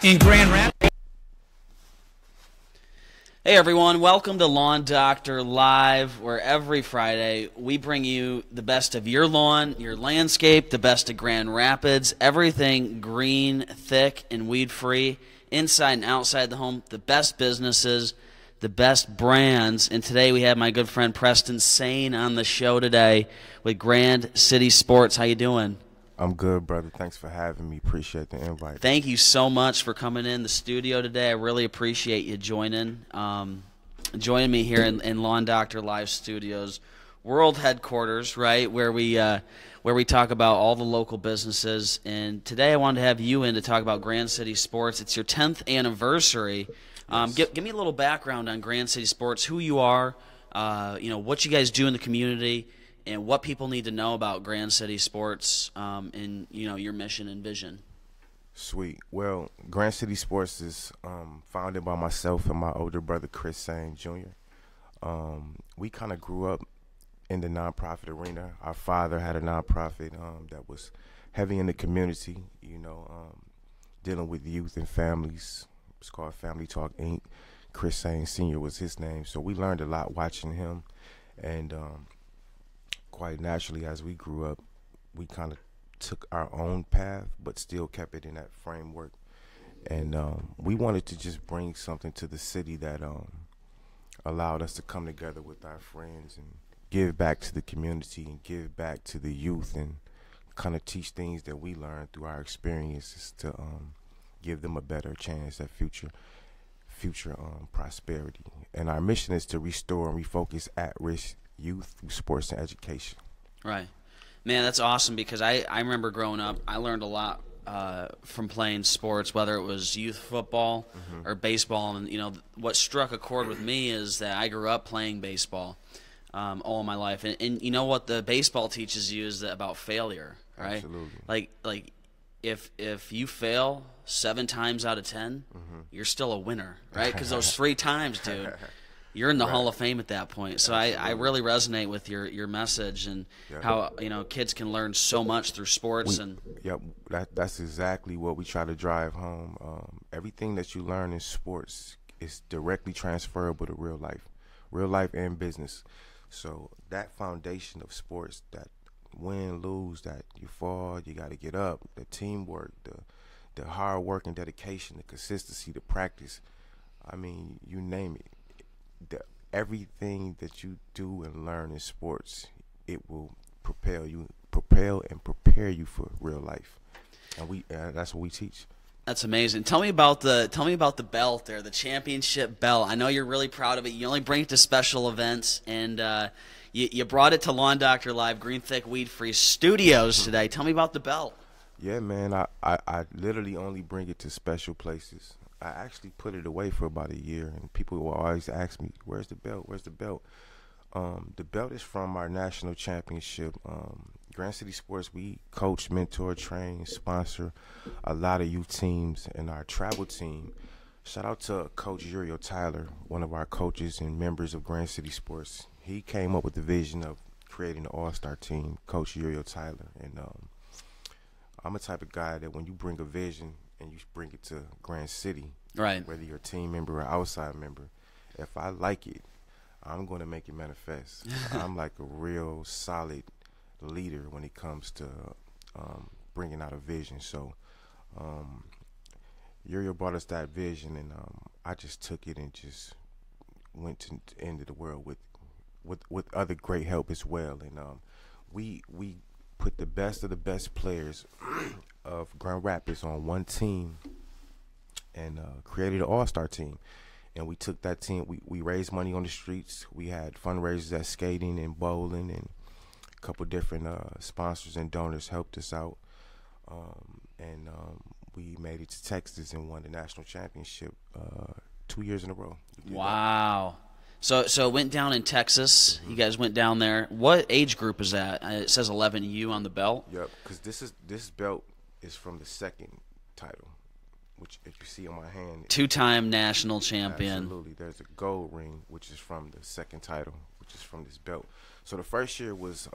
in Grand Rapids. Hey everyone, welcome to Lawn Doctor Live, where every Friday we bring you the best of your lawn, your landscape, the best of Grand Rapids, everything green, thick, and weed-free, inside and outside the home, the best businesses, the best brands. And today we have my good friend Preston Sain on the show today with Grand City Sports. How you doing? I'm good, brother. Thanks for having me. Appreciate the invite. Thank you so much for coming in the studio today. I really appreciate you joining me here in Lawn Doctor Live Studios, world headquarters, right, where we talk about all the local businesses. And today I wanted to have you in to talk about Grand City Sports. It's your 10th anniversary. Yes. Give me a little background on Grand City Sports, who you are, what you guys do in the community, and what people need to know about Grand City Sports, and your mission and vision. Sweet. Well, Grand City Sports is founded by myself and my older brother, Preston Sain Jr. We kind of grew up in the nonprofit arena. Our father had a nonprofit that was heavy in the community, dealing with youth and families. It's called Family Talk Inc. Chris Sain Sr. was his name. So we learned a lot watching him, and quite naturally, as we grew up, we kind of took our own path, but still kept it in that framework. And we wanted to just bring something to the city that allowed us to come together with our friends and give back to the community and give back to the youth and kind of teach things that we learned through our experiences to give them a better chance at future prosperity. And our mission is to restore and refocus at-risk youth through sports and education. Right. Man, that's awesome, because I remember growing up, I learned a lot from playing sports, whether it was youth football or baseball. And, what struck a chord with me is that I grew up playing baseball all my life. And you know what the baseball teaches you is about failure, right? Absolutely. Like if you fail 7 times out of 10, you're still a winner, right? Because those 3 times, dude, you're in the Hall of Fame at that point. So I really resonate with your message and how kids can learn so much through sports. That's exactly what we try to drive home. Everything that you learn in sports is directly transferable to real life and business. So that foundation of sports, that win, lose, that you fall, you got to get up, the teamwork, the hard work and dedication, the consistency, the practice, I mean, you name it. Everything that you do and learn in sports, it will propel and prepare you for real life, and that's what we teach. That's amazing. Tell me about the belt there, the championship belt. I know you're really proud of it. You only bring it to special events, and you brought it to Lawn Doctor Live Green Thick Weed Free Studios today. Tell me about the belt. Yeah, man, I literally only bring it to special places. I actually put it away for about a year, and people will always ask me, "Where's the belt? Where's the belt?" The belt is from our national championship. Grand City Sports, we coach, mentor, train, sponsor a lot of youth teams, and our travel team. Shout out to Coach Uriel Tyler, one of our coaches and members of Grand City Sports. He came up with the vision of creating an all-star team, Coach Uriel Tyler. And I'm a type of guy that when you bring a vision and you bring it to Grand City, right, whether you're a team member or outside member, if I like it, I'm going to make it manifest. I'm like a real solid leader when it comes to bringing out a vision. So Uriel brought us that vision, and I just took it and just went to the end of the world with other great help as well. And we put the best of the best players of Grand Rapids on one team and created an all-star team. And we took that team, we raised money on the streets. We had fundraisers at skating and bowling, and a couple different sponsors and donors helped us out. And we made it to Texas and won the national championship 2 years in a row. Wow. So it went down in Texas. You guys went down there. What age group is that? It says 11U on the belt. Yep, because this belt is from the second title, which if you see on my hand. 2-time national champion. Absolutely. There's a gold ring, which is from the second title, which is from this belt. So the first year was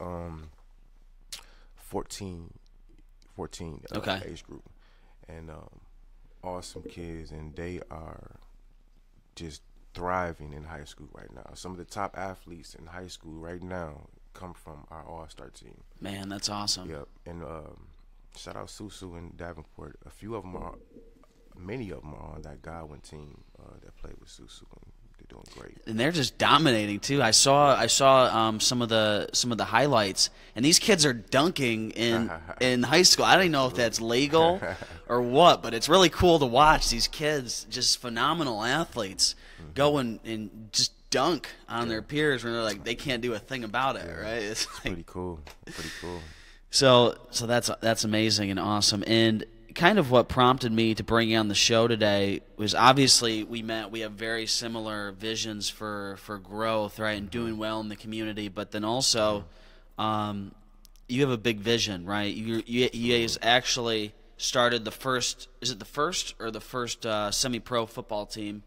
14 okay. age group. And awesome kids, and they are just thriving in high school right now. Some of the top athletes in high school right now come from our all-star team. Man, that's awesome. Yep, and shout out Susu and Davenport. Many of them are on that Godwin team that played with Susu, and they're doing great. And they're just dominating too. I saw some of the highlights, and these kids are dunking in high school. I don't even know if that's legal or what, but it's really cool to watch these kids, just phenomenal athletes, go and just dunk on their peers when they're like they can't do a thing about it. Right? It's like, pretty cool. Pretty cool. So that's amazing and awesome. And kind of what prompted me to bring you on the show today was obviously we have very similar visions for growth, right, and doing well in the community. But then also, you have a big vision, right? You guys actually started the first semi-pro football team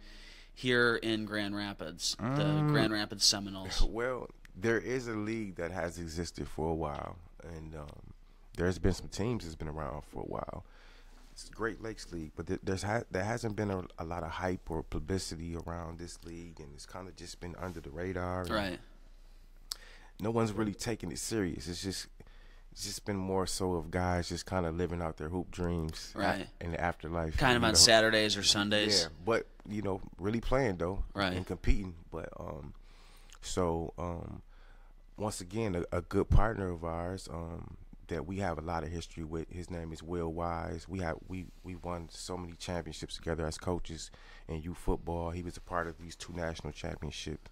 here in Grand Rapids, the Grand Rapids Seminoles. Well, there is a league that has existed for a while, and there's been some teams that's been around for a while. It's the Great Lakes League, but there hasn't been a lot of hype or publicity around this league, and it's kind of just been under the radar. Right. No one's really taking it serious. It's just been more so of guys just kind of living out their hoop dreams, right, in the afterlife. Kind of on Saturdays or Sundays. Yeah, but really playing though, right, and competing. But once again, a good partner of ours. That we have a lot of history with. His name is Will Wise. We won so many championships together as coaches in youth football. He was a part of these 2 national championships.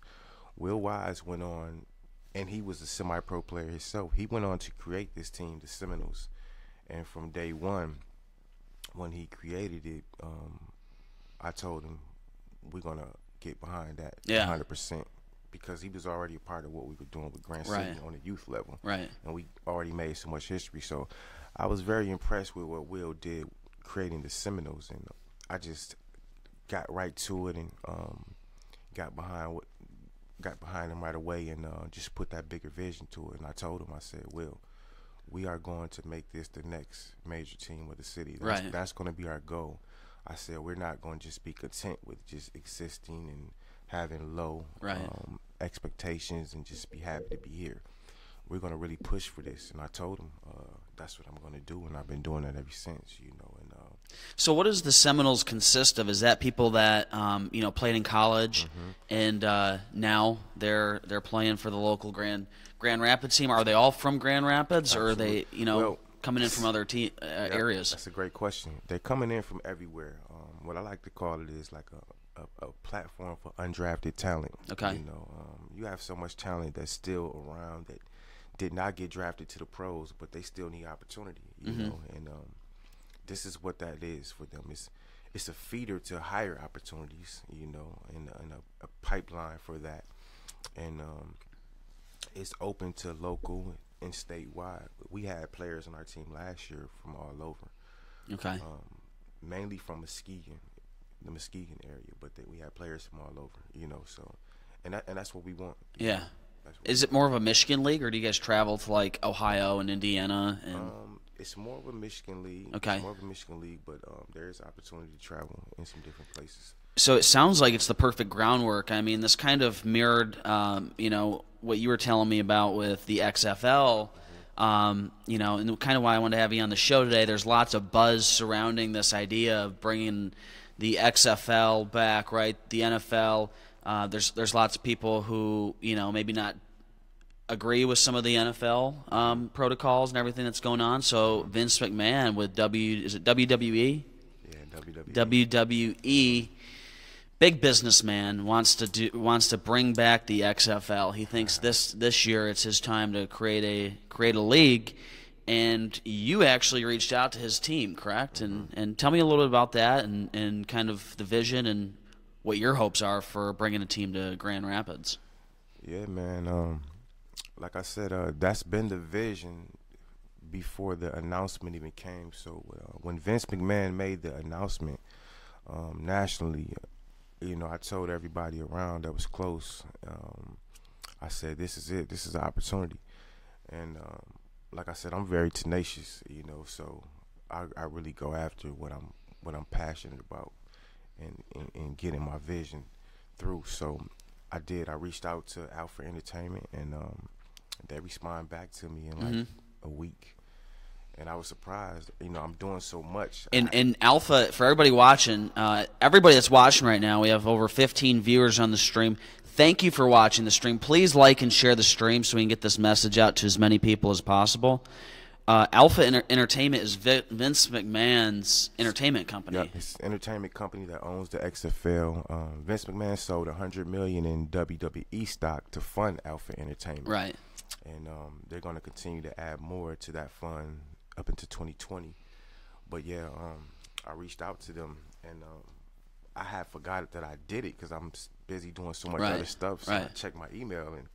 Will Wise went on, and he was a semi-pro player himself. He went on to create this team, the Seminoles. And from day one, when he created it, I told him we're gonna get behind that 100%. Because he was already a part of what we were doing with Grand City on the youth level. Right. And we already made so much history. So I was very impressed with what Will did creating the Seminoles. And I just got right to it and got behind him right away and just put that bigger vision to it. And I told him, I said, Will, we are going to make this the next major team of the city. That's going to be our goal. I said, we're not going to just be content with just existing and having low expectations and just be happy to be here. We're going to really push for this. And I told him that's what I'm going to do, and I've been doing that ever since, And so what does the Seminoles consist of? Is that people that played in college and now they're playing for the local Grand Rapids team? Are they all from Grand Rapids, or are they coming in from other areas? That's a great question. They're coming in from everywhere. What I like to call it is like a platform for undrafted talent. Okay. You have so much talent that's still around that did not get drafted to the pros, but they still need opportunity. You know, and this is what that is for them. It's a feeder to higher opportunities. And a pipeline for that, and it's open to local and statewide. We had players on our team last year from all over. Okay. Mainly from the Muskegon area, but we had players from all over, so, and that's what we want. Yeah. Is it more of a Michigan league, or do you guys travel to like Ohio and Indiana? And it's more of a Michigan league. Okay. It's more of a Michigan league, but there is opportunity to travel in some different places. So it sounds like it's the perfect groundwork. I mean, this kind of mirrored, what you were telling me about with the XFL. And kind of why I wanted to have you on the show today. There's lots of buzz surrounding this idea of bringing the XFL back, right? The NFL. There's lots of people who maybe not agree with some of the NFL protocols and everything that's going on. So Vince McMahon with WWE? Yeah, WWE. Big businessman wants to bring back the XFL. He thinks this year it's his time to create a league. And you actually reached out to his team, correct? And tell me a little bit about that and kind of the vision and what your hopes are for bringing a team to Grand Rapids. Yeah, man. Like I said, that's been the vision before the announcement even came. So when Vince McMahon made the announcement nationally, I told everybody around that was close. I said, this is it. This is the opportunity. And like I said, I'm very tenacious, so I really go after what what I'm passionate about and getting my vision through. So I did. I reached out to Alpha Entertainment, and they responded back to me in like a week. And I was surprised. You know, I'm doing so much. And Alpha, for everybody watching, everybody that's watching right now, we have over 15 viewers on the stream. Thank you for watching the stream. Please like and share the stream so we can get this message out to as many people as possible. Alpha Entertainment is Vince McMahon's entertainment company. Yeah, it's an entertainment company that owns the XFL. Vince McMahon sold $100 million in WWE stock to fund Alpha Entertainment. Right. And they're going to continue to add more to that fund up into 2020. But yeah, I reached out to them, and I had forgot that I did it because I'm busy doing so much other stuff. So I checked my email, and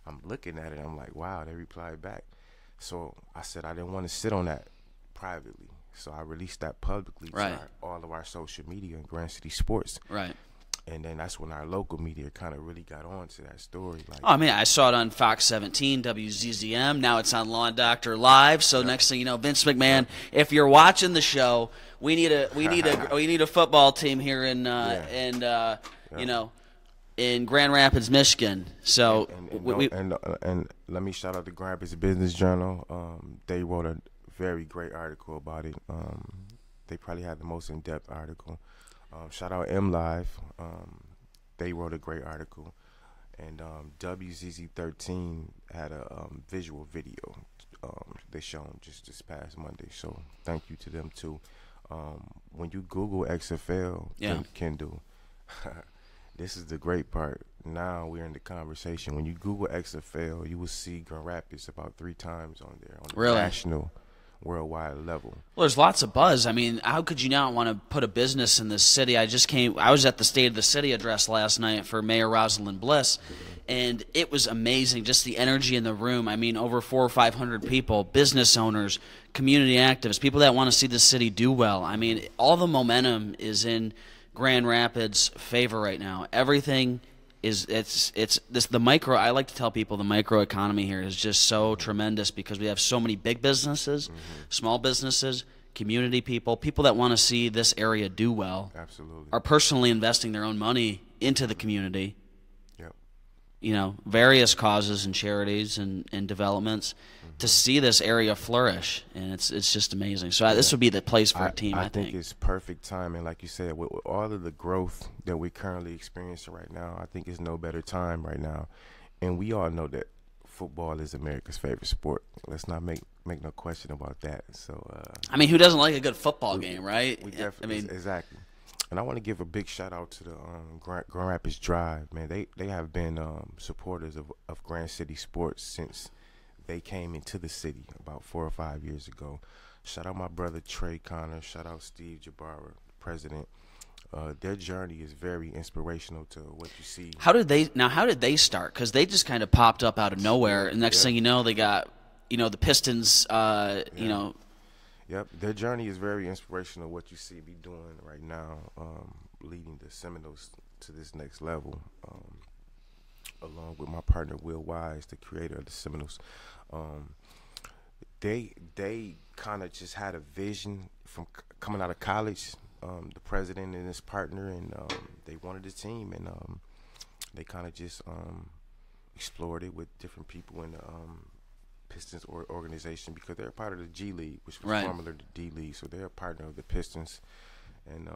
I'm looking at it, and I'm like, wow, they replied back. So I said I didn't want to sit on that privately, so I released that publicly to all of our social media in Grand City Sports. Right. And then that's when our local media kind of really got on to that story. Like, I mean, I saw it on Fox 17, WZZM. Now it's on Law and Doctor Live. So next thing you know, Vince McMahon. If you're watching the show, we need a football team here in you know, in Grand Rapids, Michigan. So and let me shout out the Grand Rapids Business Journal. They wrote a very great article about it. They probably had the most in-depth article. Shout out MLive. They wrote a great article. And WZZ13 had a visual video they shown just this past Monday. So thank you to them too. When you Google XFL, Kendall, this is the great part. Now we're in the conversation. When you Google XFL, you will see Grand Rapids about 3 times on there on the national, worldwide level. Well, there's lots of buzz. I mean, how could you not want to put a business in this city? I was at the State of the City address last night for Mayor Rosalind Bliss, and it was amazing, just the energy in the room. I mean, over 400 or 500 people, business owners, community activists, people that want to see the city do well. I mean, all the momentum is in Grand Rapids' favor right now. Everything is the micro. I like to tell people the micro economy here is just so tremendous because we have so many big businesses, small businesses, community people that want to see this area do well. Absolutely. Are personally investing their own money into the community. Yep. You know, various causes and charities and developments to see this area flourish, and it's just amazing. So this would be the place for a team. I think it's perfect timing, like you said, with all of the growth that we're currently experiencing right now. I think it's no better time right now, and we all know that football is America's favorite sport. Let's not make no question about that. So I mean, who doesn't like a good football game, right? We definitely, exactly. And I want to give a big shout out to the Grand Rapids Drive, man. They have been supporters of Grand City Sports since they came into the city about 4 or 5 years ago. Shout out my brother Trey Connor. Shout out Steve Jabara, president. Their journey is very inspirational to what you see. How did they start? Because they just kind of popped up out of nowhere, and next thing you know, they got the Pistons. You know. Yep, their journey is very inspirational. What you see me doing right now, leading the Seminoles to this next level. Along with my partner Will Wise, the creator of the Seminoles. They kind of just had a vision from coming out of college, the president and his partner, and they wanted a team, and they kind of just explored it with different people in the Pistons organization because they're part of the G League, which was formerly the D League, so they're a partner of the Pistons, and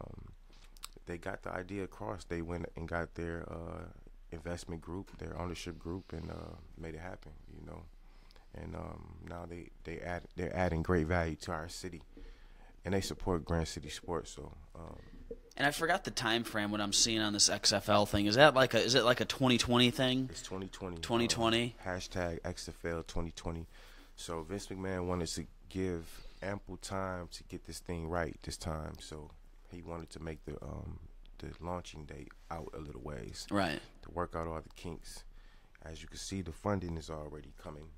they got the idea across. They went and got their investment group, their ownership group, and made it happen, and now they're adding great value to our city, and they support Grand City Sports. So and I forgot the time frame. What I'm seeing on this XFL thing, is it like a 2020 thing? It's 2020. 2020. Hashtag XFL 2020. So Vince McMahon wanted to give ample time to get this thing right this time, so he wanted to make the launching date out a little ways, right, to work out all the kinks. As you can see, the funding is already coming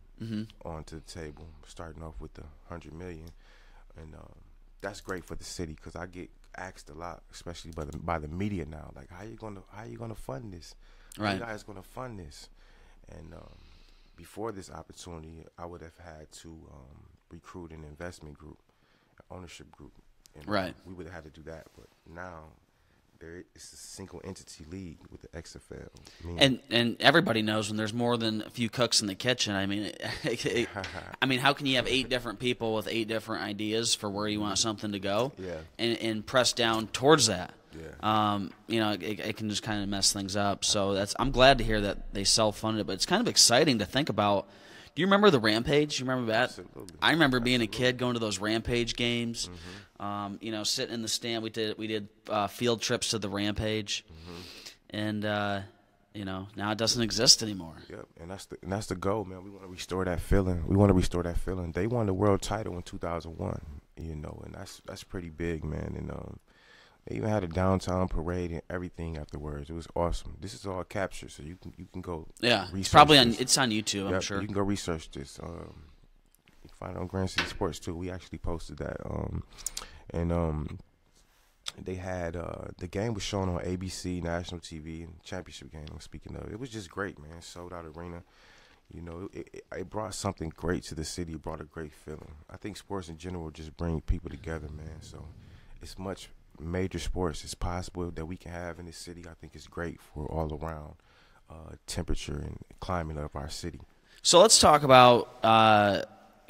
onto the table, starting off with the $100 million, and that's great for the city because I get asked a lot, especially by the media now, like, how you gonna fund this? Right, how you guys gonna fund this? And before this opportunity, I would have had to recruit an investment group, an ownership group, And Right. we would have had to do that, but now it's a single entity league with the XFL. And everybody knows when there's more than a few cooks in the kitchen. I mean, I mean, how can you have 8 different people with 8 different ideas for where you want something to go, Yeah. and press down towards that? Yeah. You know, it can just kind of mess things up. So I'm glad to hear that they self-funded it, but it's kind of exciting to think about. Do you remember the Rampage? You remember that? Absolutely. I remember being a kid going to those Rampage games. Mm-hmm. You know, sitting in the stand. We did field trips to the Rampage, and you know, now it doesn't exist anymore. Yep, and that's the goal, man. We want to restore that feeling. They won the world title in 2001, you know, and that's pretty big, man. And they even had a downtown parade and everything afterwards. It was awesome. This is all captured, so you can go. Yeah, research it's probably this. it's on YouTube. I'm sure You can go research this. You can find it on Grand City Sports too. We actually posted that. And they had the game was shown on ABC national TV and championship game. I'm speaking of. It was just great, man. Sold out arena. You know, it brought something great to the city. It brought a great feeling. I think sports in general just bring people together, man. So it's much major sports as possible that we can have in this city. I think it's great for all around temperature and climate of our city. So let's talk about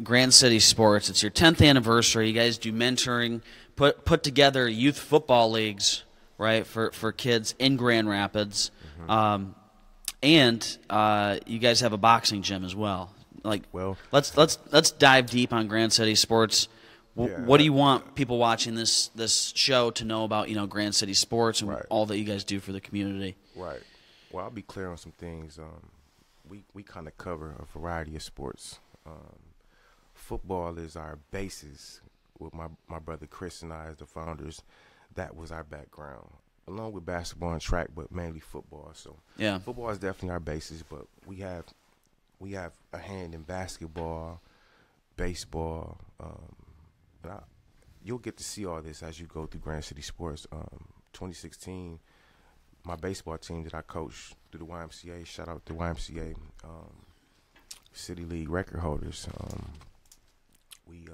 Grand City Sports. It's your 10th anniversary. You guys do mentoring, put together youth football leagues, right, for kids in Grand Rapids, and you guys have a boxing gym as well. Let's dive deep on Grand City Sports. What do you want people watching this show to know about, you know, Grand City Sports and all that you guys do for the community? Right. Well, I'll be clear on some things. We kind of cover a variety of sports. Football is our basis. With my brother Chris and I as the founders, that was our background, along with basketball and track, but mainly football. So yeah, football is definitely our basis, but we have a hand in basketball, baseball. You'll get to see all this as you go through Grand City Sports. 2016, my baseball team that I coached through the YMCA, shout out to YMCA, City League record holders. We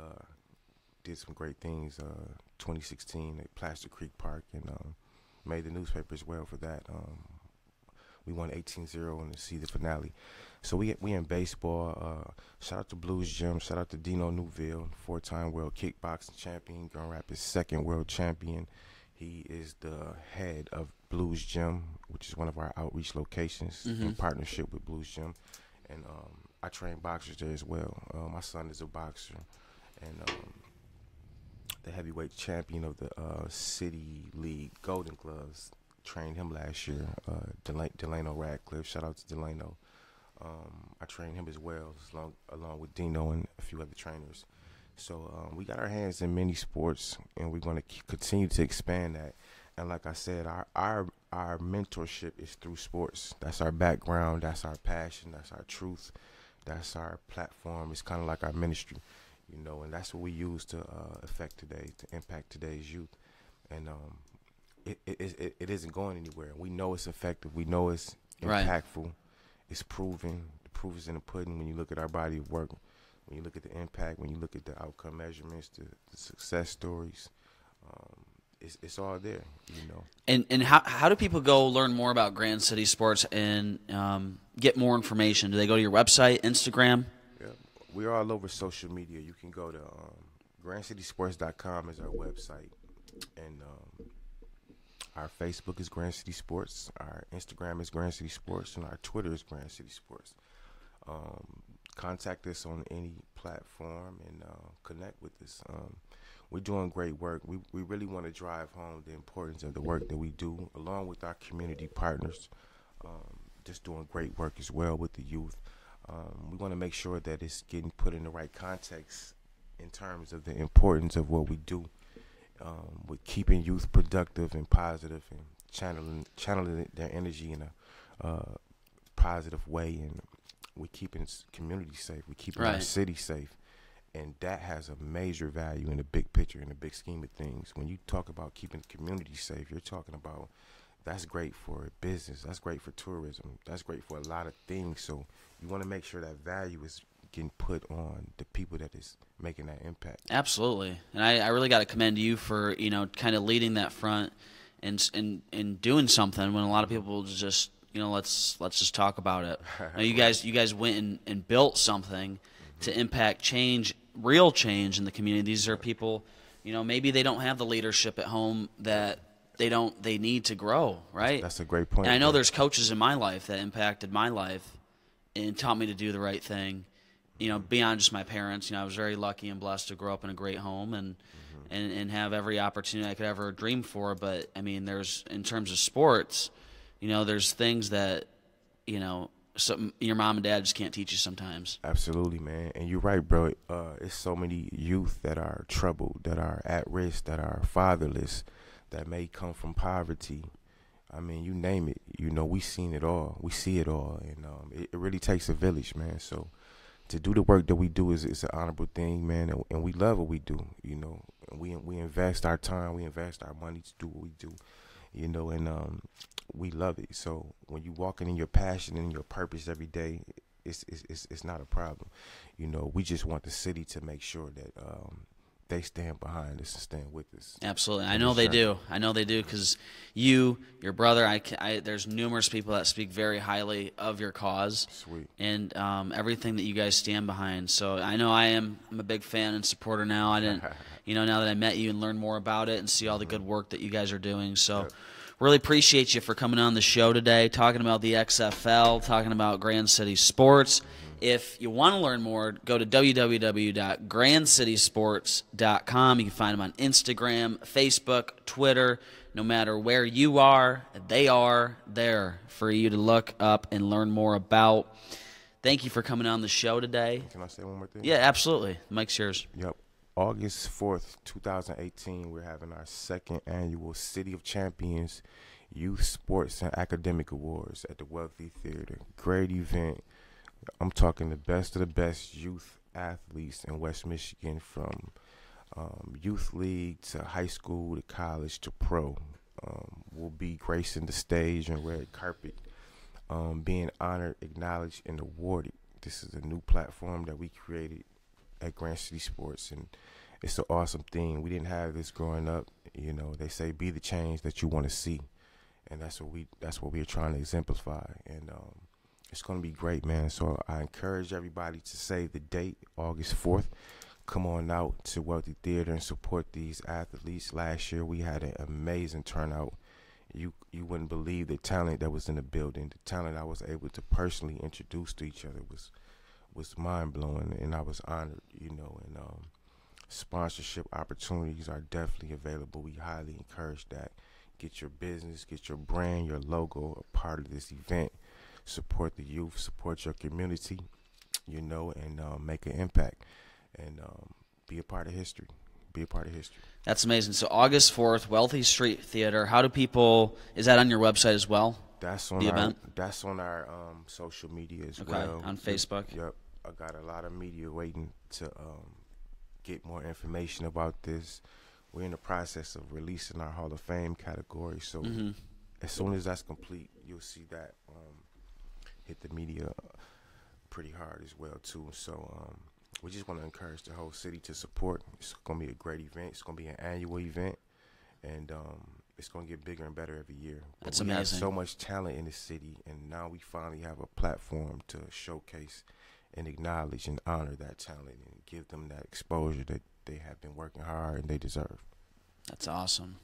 did some great things. 2016 at Plaster Creek Park, and made the newspaper as well for that. We won 18-0 in the season finale. So we in baseball. Shout out to Blues Gym. Shout out to Dino Newville, 4-time world kickboxing champion, Grand Rapids 2nd world champion. He is the head of Blues Gym, which is one of our outreach locations in partnership with Blues Gym. And I train boxers there as well. My son is a boxer, and the heavyweight champion of the City League Golden Gloves trained him last year, Delano Radcliffe. Shout out to Delano. I trained him as well, along with Dino and a few other trainers. So we got our hands in many sports, and we're going to continue to expand that. And like I said, our mentorship is through sports. That's our background. That's our passion. That's our truth. That's our platform. It's kind of like our ministry, you know, and that's what we use to affect today, to impact today's youth. And it isn't going anywhere. We know it's effective. We know it's impactful. It's proven. The proof is in the pudding when you look at our body of work, when you look at the impact, when you look at the outcome measurements, the success stories. It's all there, you know. And how do people go learn more about Grand City Sports and get more information? Do they go to your website, Instagram? Yeah, we're all over social media. You can go to grandcitysports.com is our website, and our Facebook is Grand City Sports, our Instagram is Grand City Sports, and our Twitter is Grand City Sports. Contact us on any platform and connect with us. We're doing great work. We really want to drive home the importance of the work that we do, along with our community partners, just doing great work as well with the youth. We want to make sure that it's getting put in the right context in terms of the importance of what we do, with keeping youth productive and positive and channeling their energy in a positive way, and we're keeping community safe. We're keeping our city safe. And that has a major value in the big picture, in the big scheme of things. When you talk about keeping the community safe, you're talking about that's great for business. That's great for tourism. That's great for a lot of things. So you want to make sure that value is getting put on the people that is making that impact. Absolutely, and I really got to commend you for kind of leading that front and doing something when a lot of people just let's just talk about it. You guys went and built something to impact change, real change in the community. These are people, maybe they don't have the leadership at home that they need to grow, right? That's a great point. And I know there's coaches in my life that impacted my life and taught me to do the right thing. Beyond just my parents, I was very lucky and blessed to grow up in a great home and have every opportunity I could ever dream for. But I mean, there's, in terms of sports, there's things that, your mom and dad just can't teach you sometimes. Absolutely, man. And you're right, bro. It's so many youth that are troubled, that are at risk, that are fatherless, that may come from poverty. I mean, you name it. We seen it all. We see it all. And it really takes a village, man. So to do the work that we do is an honorable thing, man. And we love what we do, And we invest our time. We invest our money to do what we do, and we love it. So when you walking in your passion and your purpose every day, it's not a problem. We just want the city to make sure that they stand behind us and stand with us. Absolutely. I know they do. Because your brother, there's numerous people that speak very highly of your cause. Sweet. And everything that you guys stand behind. So I know I'm a big fan and supporter now. I didn't, now that I met you and learned more about it and see all the good work that you guys are doing. So really appreciate you for coming on the show today, talking about the XFL, talking about Grand City sports. If you want to learn more, go to www.grandcitysports.com. You can find them on Instagram, Facebook, Twitter. No matter where you are, they are there for you to look up and learn more about. Thank you for coming on the show today. Can I say one more thing? Yeah, absolutely. The mic's yours. Yep. August 4th, 2018, we're having our second annual City of Champions Youth Sports and Academic Awards at the Wealthy Theater. Great event. I'm talking the best of the best youth athletes in West Michigan, from youth league to high school to college to pro. Will be gracing the stage and red carpet, being honored, acknowledged, and awarded. This is a new platform that we created at Grand City Sports, and it's an awesome thing. We didn't have this growing up. They say be the change that you want to see, and that's what we're trying to exemplify. And it's going to be great, man. So I encourage everybody to save the date, August 4th. Come on out to Wealthy Theater and support these athletes. Last year we had an amazing turnout. You wouldn't believe the talent that was in the building. The talent I was able to personally introduce to each other was mind-blowing, and I was honored, and sponsorship opportunities are definitely available. We highly encourage that. Get your business, get your brand, your logo a part of this event. Support the youth, support your community, and make an impact, and be a part of history. Be a part of history. That's amazing. So August 4th, Wealthy Street Theater. How do people, is that on your website as well? That's on our social media as well. On Facebook. Yep. I got a lot of media waiting to get more information about this. We're in the process of releasing our Hall of Fame category, so as soon as that's complete, you'll see that hit the media pretty hard as well too. So we just want to encourage the whole city to support. It's going to be a great event. It's going to be an annual event, and it's going to get bigger and better every year. That's amazing. We have so much talent in the city, and now we finally have a platform to showcase and acknowledge and honor that talent and give them that exposure that they have been working hard and they deserve. That's awesome.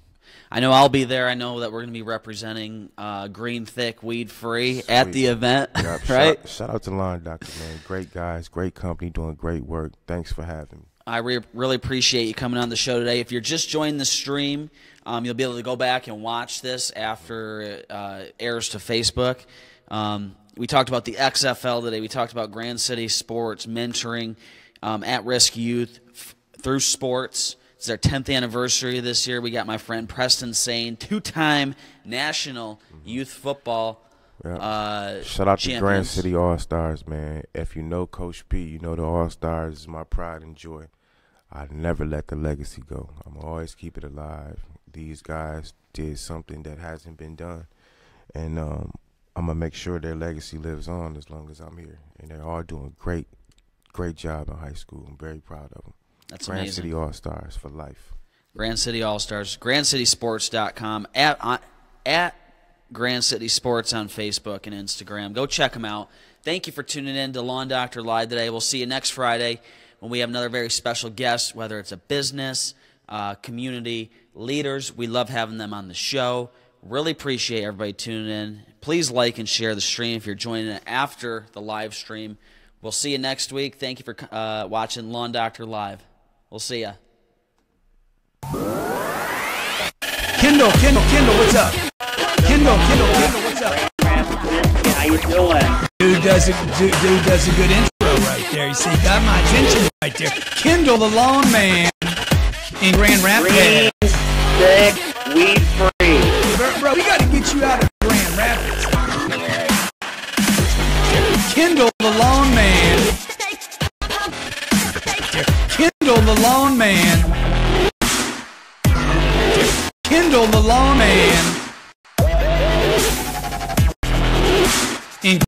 I know I'll be there. I know that we're going to be representing Green Thick, Weed Free at the event, yep. right? Shout out to Lawn Doctor, man. Great guys, great company, doing great work. Thanks for having me. I really appreciate you coming on the show today. If you're just joining the stream, you'll be able to go back and watch this after it airs to Facebook. We talked about the XFL today. We talked about Grand City Sports, mentoring at-risk youth through sports. It's our 10th anniversary this year. We got my friend Preston Sain, two-time national youth football shout out to Grand City All-Stars, man. If you know Coach P, you know the All-Stars is my pride and joy. I never let the legacy go. I'm always keep it alive. These guys did something that hasn't been done, and I'm going to make sure their legacy lives on as long as I'm here. And they're all doing great great job in high school. I'm very proud of them. That's Grand amazing. City All-Stars for life. Grand City All-Stars. GrandCitySports.com. At Grand City Sports on Facebook and Instagram. Go check them out. Thank you for tuning in to Lawn Doctor Live today. We'll see you next Friday when we have another very special guest, whether it's a business, community, leaders. We love having them on the show. Really appreciate everybody tuning in. Please like and share the stream if you're joining it after the live stream. We'll see you next week. Thank you for watching Lawn Doctor Live. We'll see ya. Kendall, what's up? Kendall, what's up? How you doing? Dude does a good intro right there. You see, got my attention right there. Kendall, the lawn man in Grand Rapids. Green, sick, weed free. Bro, we got to get you out of Grand Rapids. Kendall, the lawn man. Kendall, the lawn man. Kendall, the lawn man. In